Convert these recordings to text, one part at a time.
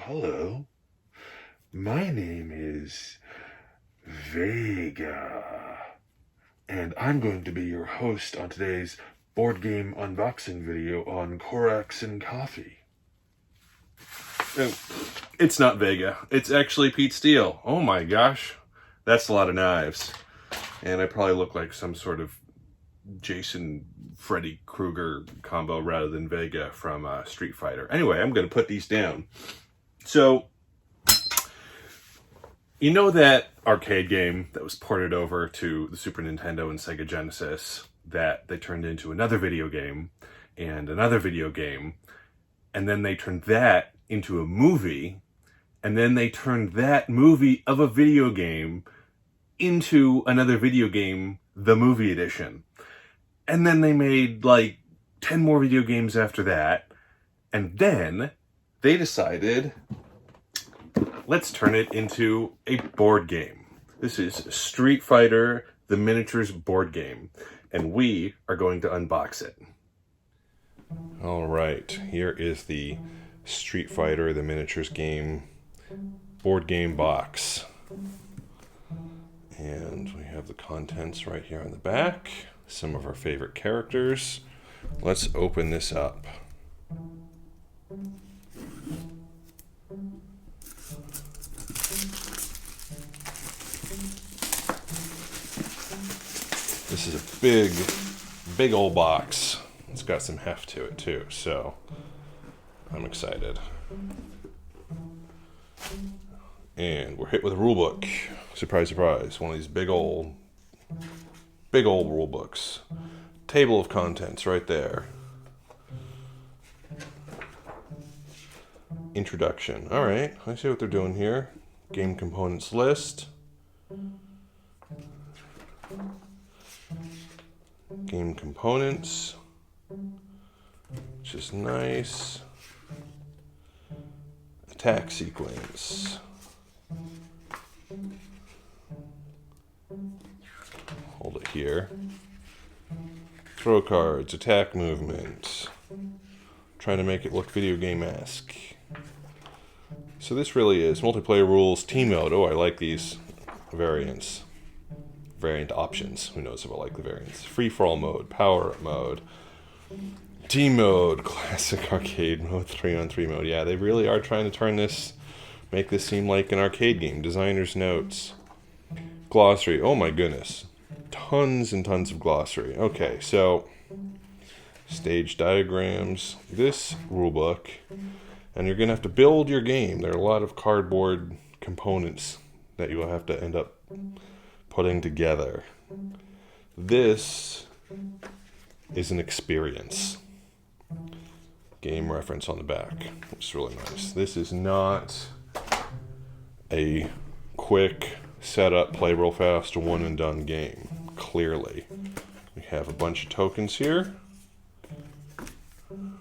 Hello. My name is Vega, and I'm going to be your host on today's board game unboxing video on Corax and coffee. It's not Vega. It's actually PeteSteele. Oh my gosh. That's a lot of knives. And I probably look like some sort of Jason Freddy Krueger combo rather than Vega from Street Fighter. Anyway, I'm going to put these down. So, you know that arcade game that was ported over to the Super Nintendo and Sega Genesis that they turned into another video game and another video game, and then they turned that into a movie, and then they turned that movie of a video game into another video game, the movie edition. And then they made like 10 more video games after that, and then they decided, let's turn it into a board game. This is Street Fighter, the miniatures board game, and we are going to unbox it. All right, here is the Street Fighter, the miniatures game board game box. And we have the contents right here on the back, some of our favorite characters. Let's open this up. This is a big old box. It's got some heft to it too, so I'm excited. And we're hit with a rule book. Surprise, surprise. One of these big old rule books. Table of contents right there. Introduction. All right, I see what they're doing here. Game components list. Game components, which is nice. Attack sequence. Hold it here. Throw cards, attack movement. Trying to make it look video game-esque. So this really is multiplayer rules, team mode. Oh, I like these variants. Variant options. Who knows if I like the variants? Free-for-all mode, power-up mode, team mode, classic arcade mode, 3-on-3 mode. Yeah, they really are trying to make this seem like an arcade game. Designer's notes. Glossary. Oh my goodness. Tons and tons of glossary. Okay, so stage diagrams. This rulebook. And you're going to have to build your game. There are a lot of cardboard components that you will have to end up putting together. This is an experience. Game reference on the back, which is really nice. This is not a quick setup, play real fast, one and done game. Clearly. We have a bunch of tokens here,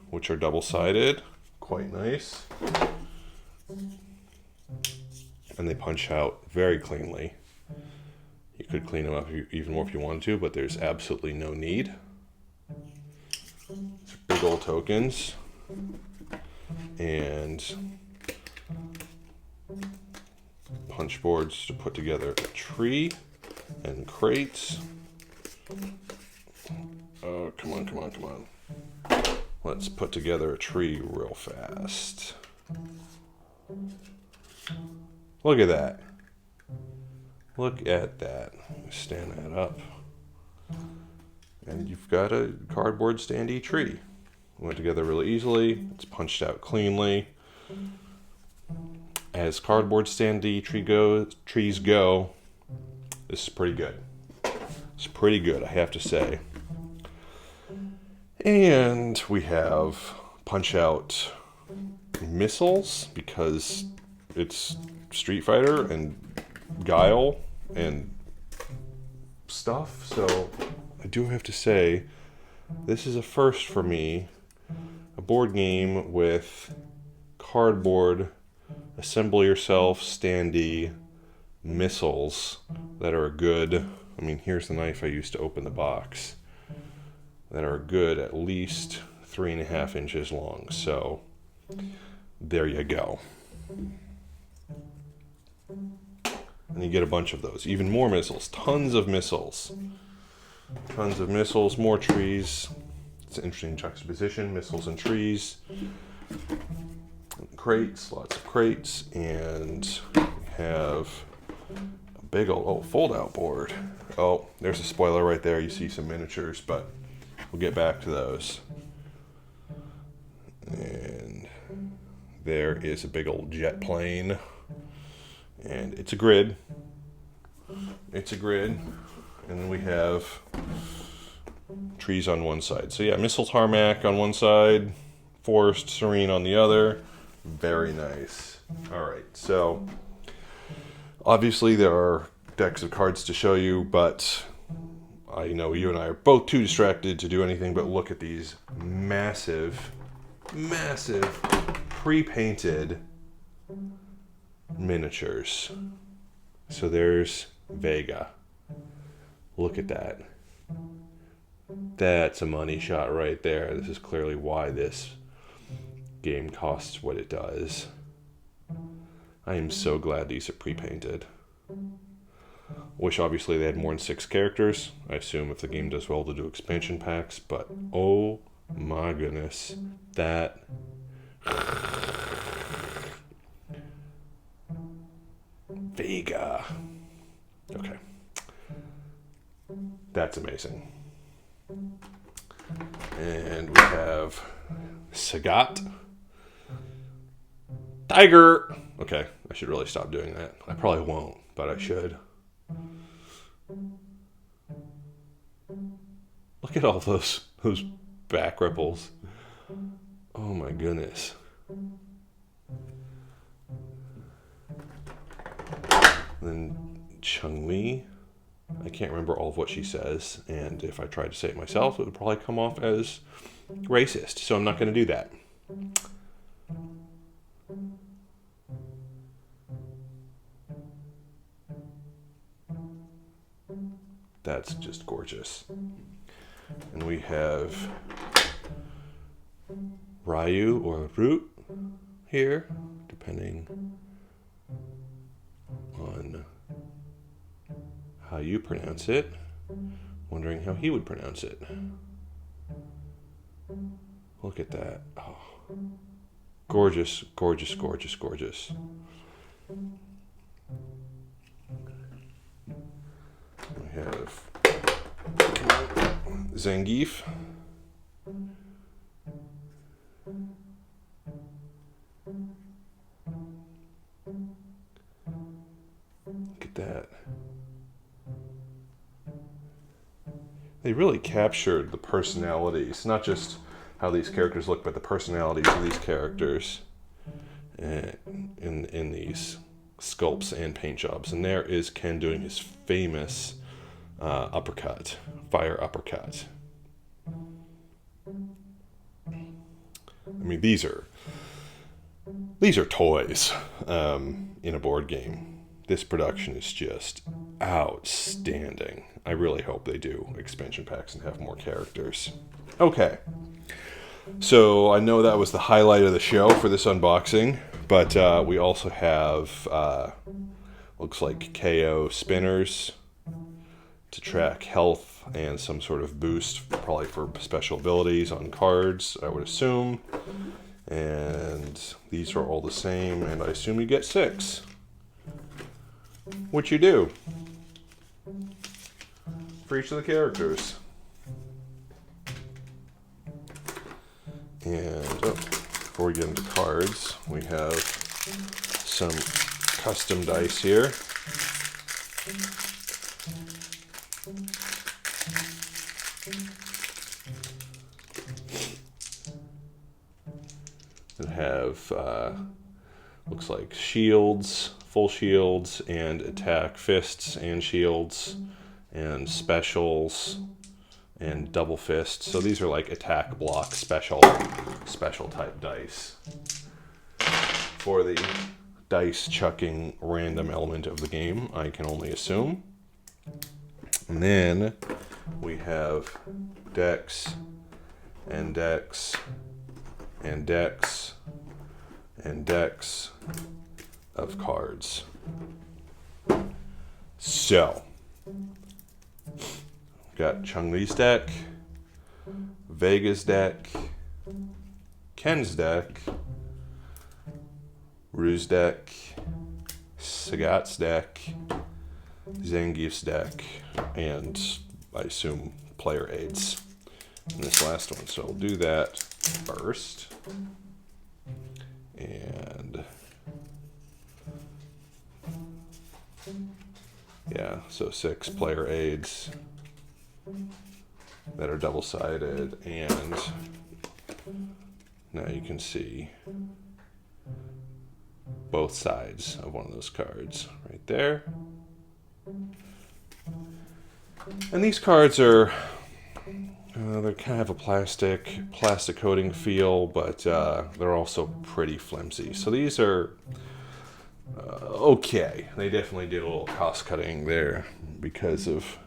which are double-sided. Quite nice. And they punch out very cleanly. You could clean them up even more if you wanted to, but there's absolutely no need. It's big old tokens. And punch boards to put together a tree and crates. Oh, come on. Let's put together a tree real fast. Look at that. Look at that. Stand that up. And you've got a cardboard standee tree. Went together really easily. It's punched out cleanly. As cardboard standee trees go, this is pretty good. It's pretty good, I have to say. And we have punch out missiles because it's Street Fighter and Guile and stuff. So I do have to say, this is a first for me. A board game with cardboard, assemble yourself, standee, missiles that are good. I mean, here's the knife I used to open the box. That are good at least 3.5 inches long. So there you go. And you get a bunch of those. Even more missiles. Tons of missiles. Tons of missiles. More trees. It's an interesting juxtaposition. Missiles and trees. Crates. Lots of crates. And we have a big old fold-out board. Oh, there's a spoiler right there. You see some miniatures, but we'll get back to those. And there is a big old jet plane. And it's a grid. It's a grid. And then we have trees on one side. So yeah, missile tarmac on one side, forest serene on the other. Very nice. All right, so obviously there are decks of cards to show you, but I know you and I are both too distracted to do anything but look at these massive, massive pre-painted miniatures. So there's Vega. Look at that. That's a money shot right there. This is clearly why this game costs what it does. I am so glad these are pre-painted. Wish obviously they had more than 6 characters. I assume if the game does well to do expansion packs, but oh my goodness, that Vega. Okay. That's amazing. And we have Sagat. Tiger! Okay, I should really stop doing that. I probably won't, but I should. Look at all those back ripples. Oh my goodness. Then Chung-Li. I can't remember all of what she says, and if I tried to say it myself, it would probably come off as racist, so I'm not going to do that. That's just gorgeous. And we have Ryu or Root here, depending on how you pronounce it. Wondering how he would pronounce it. Look at that. Oh. Gorgeous, gorgeous, gorgeous, gorgeous. We have Zangief. Look at that. They really captured the personalities, not just how these characters look, but the personalities of these characters in these sculpts and paint jobs. And there is Ken doing his famous uppercut, fire uppercut. I mean, these are toys in a board game. This production is just outstanding. I really hope they do expansion packs and have more characters. Okay. So I know that was the highlight of the show for this unboxing, but we also have, looks like KO spinners to track health and some sort of boost, probably for special abilities on cards, I would assume. And these are all the same, and I assume you get 6. Which you do. For each of the characters. And before we get into cards, we have some custom dice here. That have, looks like shields, full shields, and attack fists and shields, and specials, and double fists. So these are like attack block special type dice for the dice chucking random element of the game, I can only assume. And then we have decks and decks and decks and decks of cards. So, got Chung-Li's deck, Vega's deck, Ken's deck, Rue's deck, Sagat's deck, Zangief's deck, and I assume player aids in this last one. So we'll do that first. And yeah, so 6 player aids that are double-sided, and now you can see both sides of one of those cards right there. And these cards are they kind of have a plastic coating feel, but they're also pretty flimsy. So these are okay. They definitely did a little cost cutting there because of,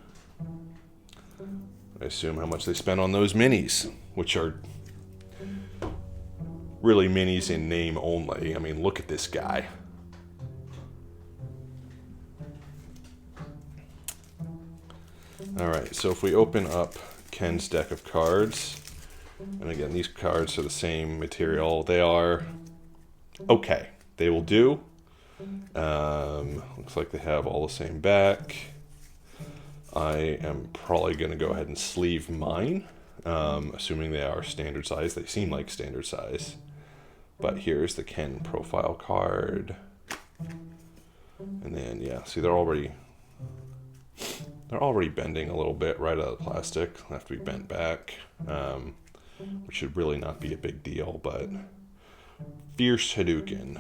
I assume, how much they spent on those minis, which are really minis in name only. I mean, look at this guy. Alright, so if we open up Ken's deck of cards, and again, these cards are the same material. They are okay. They will do. Looks like they have all the same back. I am probably going to go ahead and sleeve mine, assuming they are standard size. They seem like standard size. But here's the Ken profile card. And then, yeah, see, they're already bending a little bit right out of the plastic. They'll have to be bent back, which should really not be a big deal, but Fierce Hadouken.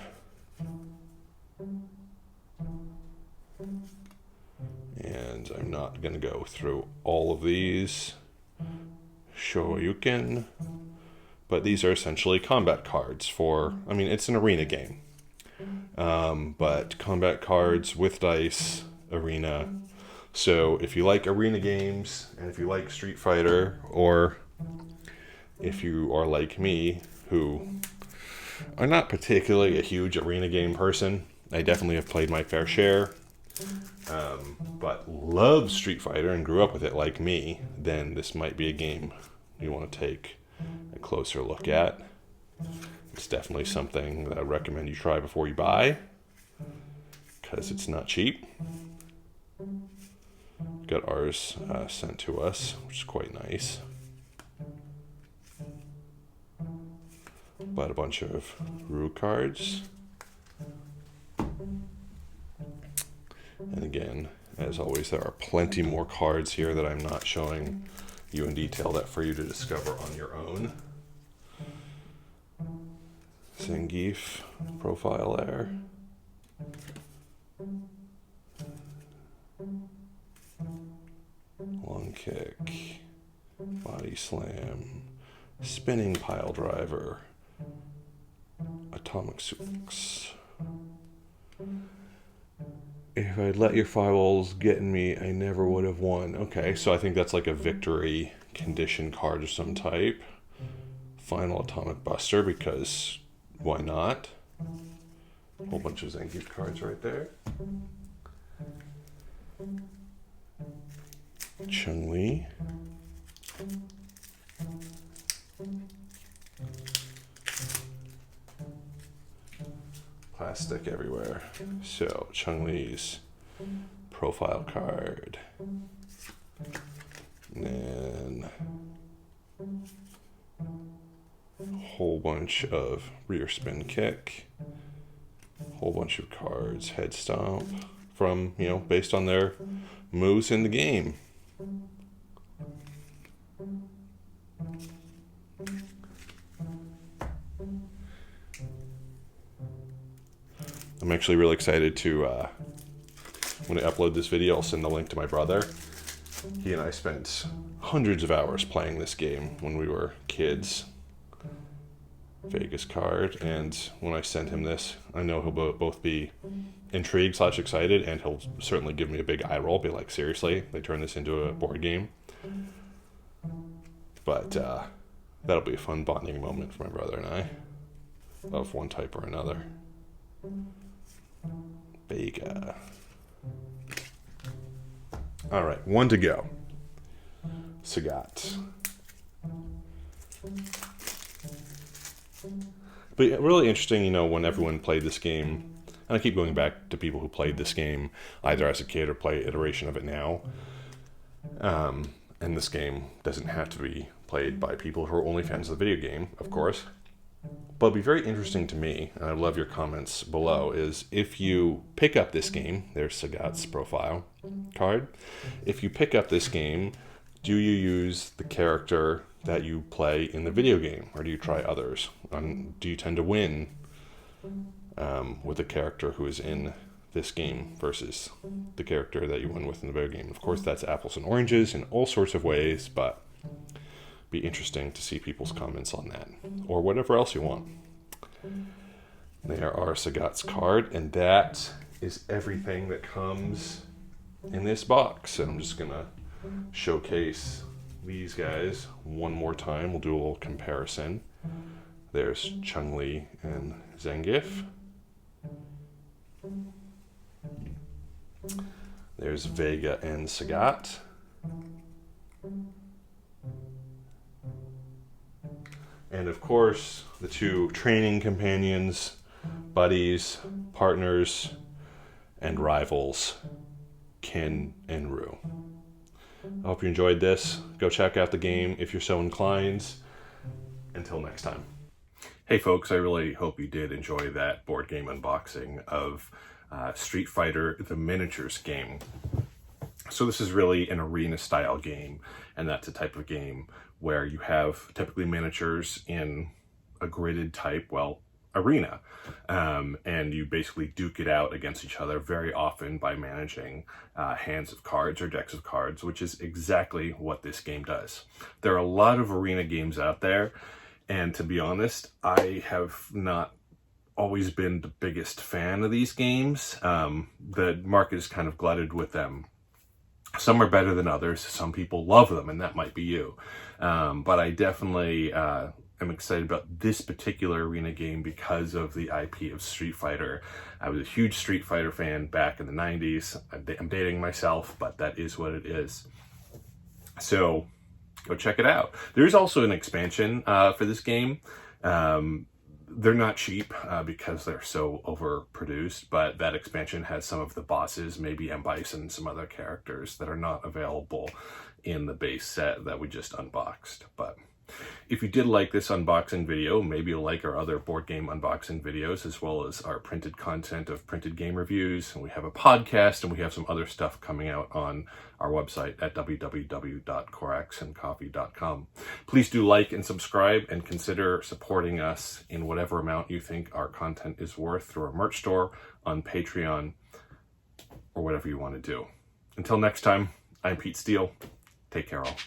And I'm not going to go through all of these. Shoryuken. But these are essentially combat cards for, I mean, it's an arena game. But combat cards with dice, arena. So if you like arena games, and if you like Street Fighter, or if you are like me, who are not particularly a huge arena game person, I definitely have played my fair share, but love Street Fighter and grew up with it like me, then this might be a game you want to take a closer look at. It's definitely something that I recommend you try before you buy, because it's not cheap. Got ours sent to us, which is quite nice. Bought a bunch of Rue cards. And again, as always, there are plenty more cards here that I'm not showing you in detail, that for you to discover on your own. Zangief profile there. Long kick, body slam, spinning pile driver, atomic suplex. If I'd let your fireballs get in me, I never would have won. Okay, so I think that's like a victory condition card of some type. Final atomic buster, because why not? A whole bunch of Zangief cards right there. Chung-Li. Plastic everywhere. So, Chung-Li's profile card. And then a whole bunch of rear spin kick. A whole bunch of cards, head stomp, from, based on their moves in the game. I'm actually really excited to, when I upload this video, I'll send the link to my brother. He and I spent hundreds of hours playing this game when we were kids. Vegas card, and when I send him this, I know he'll both be intrigued / excited, and he'll certainly give me a big eye roll, be like, seriously, they turned this into a board game? But that'll be a fun bonding moment for my brother and I. of one type or another. Vega. All right, one to go. Sagat. But really interesting, you know, when everyone played this game, and I keep going back to people who played this game either as a kid or play iteration of it now. And this game doesn't have to be played by people who are only fans of the video game, of course. But it'd be very interesting to me, and I love your comments below, is if you pick up this game, there's Sagat's profile card. If you pick up this game, do you use the character that you play in the video game, or do you try others? Do you tend to win with the character who is in this game versus the character that you win with in the video game? Of course, that's apples and oranges in all sorts of ways, but it'd be interesting to see people's comments on that, or whatever else you want. There are Sagat's card, and that is everything that comes in this box. So I'm just gonna showcase these guys one more time. We'll do a little comparison. There's Chun-Li and Zangief. There's Vega and Sagat. And of course, the two training companions, buddies, partners, and rivals, Ken and Rue. I hope you enjoyed this. Go check out the game if you're so inclined. Until next time. Hey folks, I really hope you did enjoy that board game unboxing of Street Fighter the Miniatures game. So this is really an arena style game, and that's a type of game where you have typically miniatures in a gridded type, well, arena. And you basically duke it out against each other very often by managing hands of cards or decks of cards, which is exactly what this game does. There are a lot of arena games out there, and to be honest, I have not always been the biggest fan of these games. The market is kind of glutted with them. Some are better than others. Some people love them, and that might be you. But I definitely am excited about this particular arena game because of the IP of Street Fighter. I was a huge Street Fighter fan back in the 90s. I'm dating myself, but that is what it is. So go check it out. There's also an expansion for this game. They're not cheap because they're so overproduced, but that expansion has some of the bosses, maybe M.Bison, some other characters that are not available in the base set that we just unboxed. But if you did like this unboxing video, maybe you'll like our other board game unboxing videos, as well as our printed content of printed game reviews. And we have a podcast, and we have some other stuff coming out on our website at www.coraxandcoffee.com. Please do like and subscribe, and consider supporting us in whatever amount you think our content is worth through our merch store, on Patreon, or whatever you want to do. Until next time, I'm PeteSteele. Take care all.